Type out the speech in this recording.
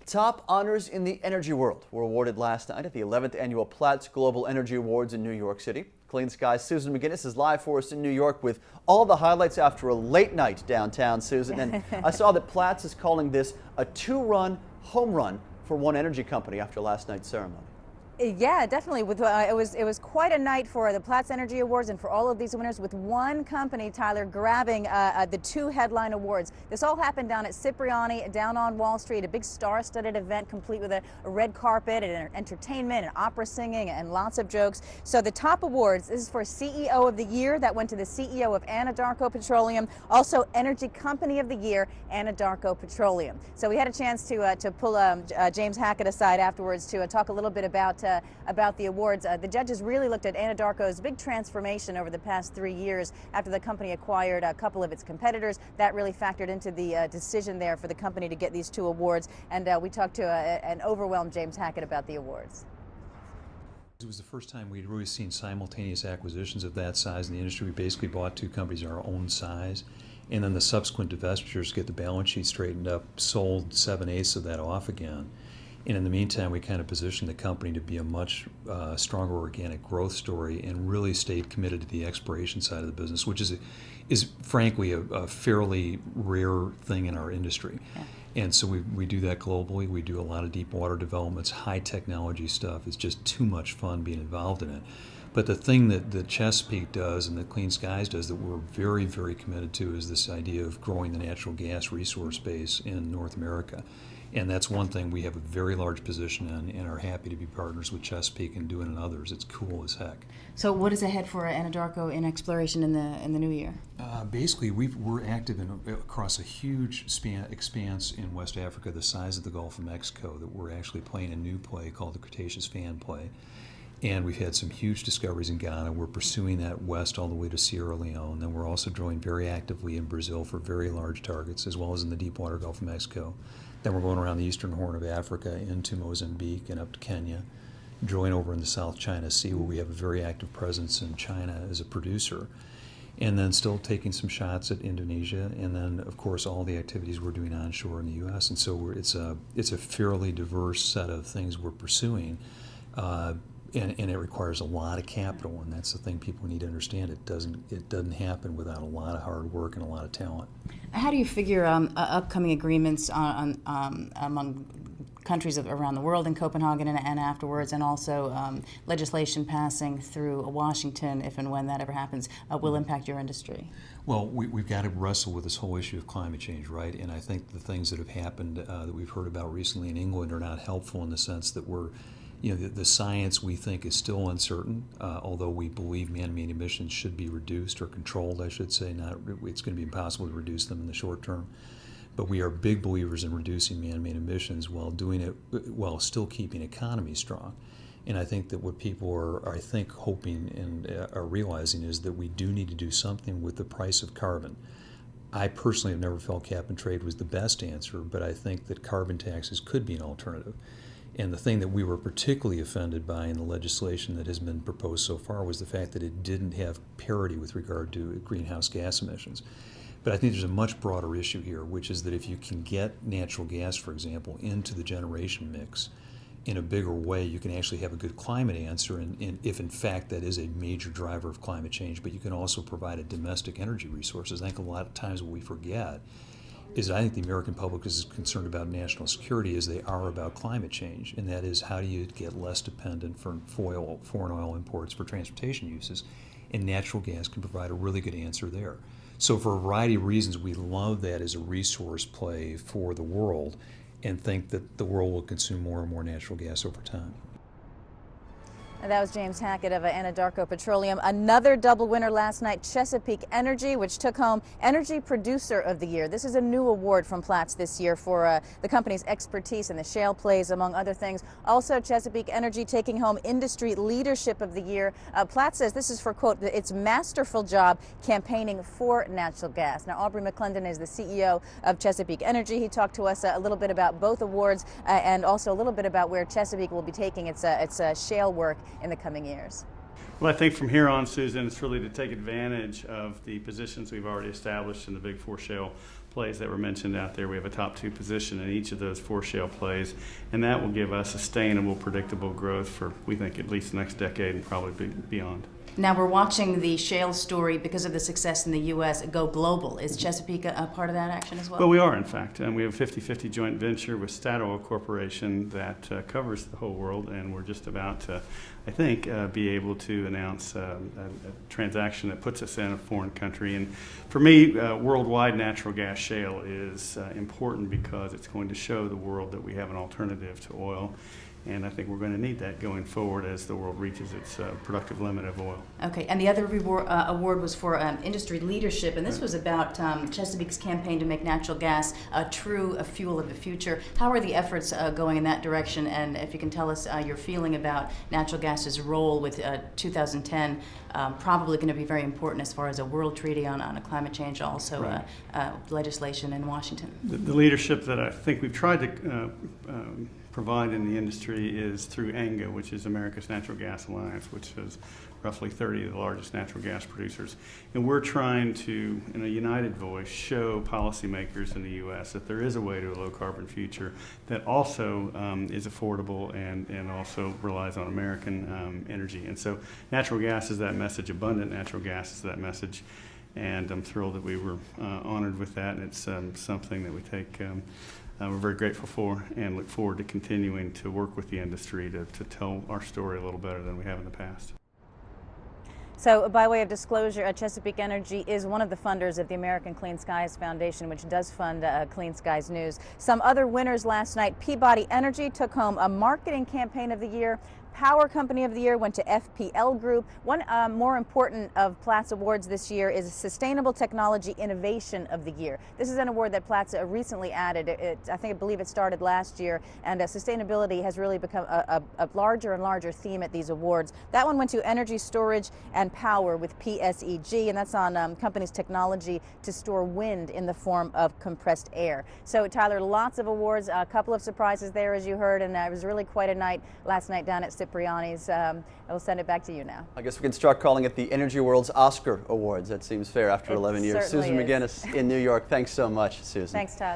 Top honors in the energy world were awarded last night at the 11th annual Platts Global Energy Awards in New York City. Clean Skies Susan McGinnis is live for us in New York with all the highlights after a late night downtown, Susan. And I saw that Platts is calling this a two-run home run for one energy company after last night's ceremony. Yeah, definitely. It was quite a night for the Platts Energy Awards and for all of these winners, with one company, Tyler, grabbing the two headline awards. This all happened down at Cipriani, down on Wall Street, a big star-studded event complete with a red carpet and entertainment and opera singing and lots of jokes. So the top awards, this is for CEO of the Year, that went to the CEO of Anadarko Petroleum, also Energy Company of the Year, Anadarko Petroleum. So we had a chance to pull James Hackett aside afterwards to talk a little bit about the awards. The judges really looked at Anadarko's big transformation over the past 3 years after the company acquired a couple of its competitors. That really factored into the decision there for the company to get these two awards. And we talked to an overwhelmed James Hackett about the awards. It was the first time we'd really seen simultaneous acquisitions of that size in the industry. We basically bought two companies our own size, and then the subsequent divestitures to get the balance sheet straightened up, sold 7/8 of that off again. And in the meantime, we kind of positioned the company to be a much stronger organic growth story and really stayed committed to the exploration side of the business, which is frankly a fairly rare thing in our industry. Yeah. And so we do that globally. We do a lot of deep water developments, high technology stuff. It's just too much fun being involved in it. But the thing that Chesapeake does and that Clean Skies does that we're very, very committed to is this idea of growing the natural gas resource base in North America. And that's one thing we have a very large position in and are happy to be partners with Chesapeake and doing in others. It's cool as heck. So what is ahead for Anadarko in exploration in the new year? Basically, we're active across a huge expanse in West Africa, the size of the Gulf of Mexico, that we're actually playing a new play called the Cretaceous Fan Play. And we've had some huge discoveries in Ghana. We're pursuing that west all the way to Sierra Leone. Then we're also drilling very actively in Brazil for very large targets, as well as in the deep water Gulf of Mexico. Then we're going around the eastern Horn of Africa into Mozambique and up to Kenya, drilling over in the South China Sea, where we have a very active presence in China as a producer. And then still taking some shots at Indonesia, and then of course all the activities we're doing onshore in the U.S. And so it's a fairly diverse set of things we're pursuing. And it requires a lot of capital, and that's the thing people need to understand. It doesn't happen without a lot of hard work and a lot of talent. How do you figure upcoming agreements among countries around the world in Copenhagen and afterwards, and also legislation passing through Washington, if and when that ever happens, will impact your industry? Well, we've got to wrestle with this whole issue of climate change, right? And I think the things that have happened that we've heard about recently in England are not helpful in the sense that the science we think is still uncertain, although we believe man-made emissions should be reduced or controlled, I should say. It's going to be impossible to reduce them in the short term. But we are big believers in reducing man-made emissions while doing it, while still keeping economies strong. And I think that what people are hoping and are realizing is that we do need to do something with the price of carbon. I personally have never felt cap and trade was the best answer, but I think that carbon taxes could be an alternative. And the thing that we were particularly offended by in the legislation that has been proposed so far was the fact that it didn't have parity with regard to greenhouse gas emissions. But I think there's a much broader issue here, which is that if you can get natural gas, for example, into the generation mix in a bigger way, you can actually have a good climate answer, and if in fact that is a major driver of climate change, but you can also provide a domestic energy resources. I think a lot of times what we forget is I think the American public is as concerned about national security as they are about climate change, and that is how do you get less dependent for foreign oil imports for transportation uses, and natural gas can provide a really good answer there. So for a variety of reasons, we love that as a resource play for the world and think that the world will consume more and more natural gas over time. And that was James Hackett of Anadarko Petroleum. Another double winner last night, Chesapeake Energy, which took home Energy Producer of the Year. This is a new award from Platts this year for the company's expertise in the shale plays, among other things. Also, Chesapeake Energy taking home Industry Leadership of the Year. Platts says this is for, quote, its masterful job campaigning for natural gas. Now, Aubrey McClendon is the CEO of Chesapeake Energy. He talked to us a little bit about both awards and also a little bit about where Chesapeake will be taking its shale work in the coming years. Well, I think from here on, Susan, it's really to take advantage of the positions we've already established in the Big Four shale plays that were mentioned out there. We have a top 2 position in each of those 4 shale plays, and that will give us sustainable, predictable growth for, we think, at least the next decade and probably beyond. Now we're watching the shale story because of the success in the U.S. go global. Is Chesapeake a part of that action as well? Well, we are, in fact. We have a 50-50 joint venture with Statoil Corporation that covers the whole world, and we're just about to, I think, be able to announce a transaction that puts us in a foreign country. And for me, worldwide natural gas shale is important because it's going to show the world that we have an alternative to oil. And I think we're going to need that going forward as the world reaches its productive limit of oil. Okay, and the other award was for industry leadership, and this was about Chesapeake's campaign to make natural gas a true fuel of the future. How are the efforts going in that direction? And if you can tell us your feeling about natural gas's role with 2010, probably going to be very important as far as a world treaty on climate change, also right. Legislation in Washington. The leadership that I think we've tried to provide in the industry is through ANGA, which is America's Natural Gas Alliance, which is roughly 30 of the largest natural gas producers. And we're trying to, in a united voice, show policymakers in the U.S. that there is a way to a low-carbon future that also is affordable and also relies on American energy. And so natural gas is that message, abundant natural gas is that message. And I'm thrilled that we were honored with that, and it's something that we take we're very grateful for and look forward to continuing to work with the industry to tell our story a little better than we have in the past. So by way of disclosure, Chesapeake Energy is one of the funders of the American Clean Skies Foundation, which does fund Clean Skies News. Some other winners last night: Peabody Energy took home a Marketing Campaign of the Year. Power Company of the Year went to FPL Group. One more important of Platts awards this year is Sustainable Technology Innovation of the Year. This is an award that Platts recently added. I believe it started last year, and sustainability has really become a larger and larger theme at these awards. That one went to Energy Storage and Power with PSEG, and that's on companies' technology to store wind in the form of compressed air. So Tyler, lots of awards, a couple of surprises there, as you heard, and it was really quite a night last night down at Cipriani's. I will send it back to you now. I guess we can start calling it the Energy World's Oscar Awards. That seems fair after 11 years. Susan McGinnis in New York. Thanks so much, Susan. Thanks, Tyler.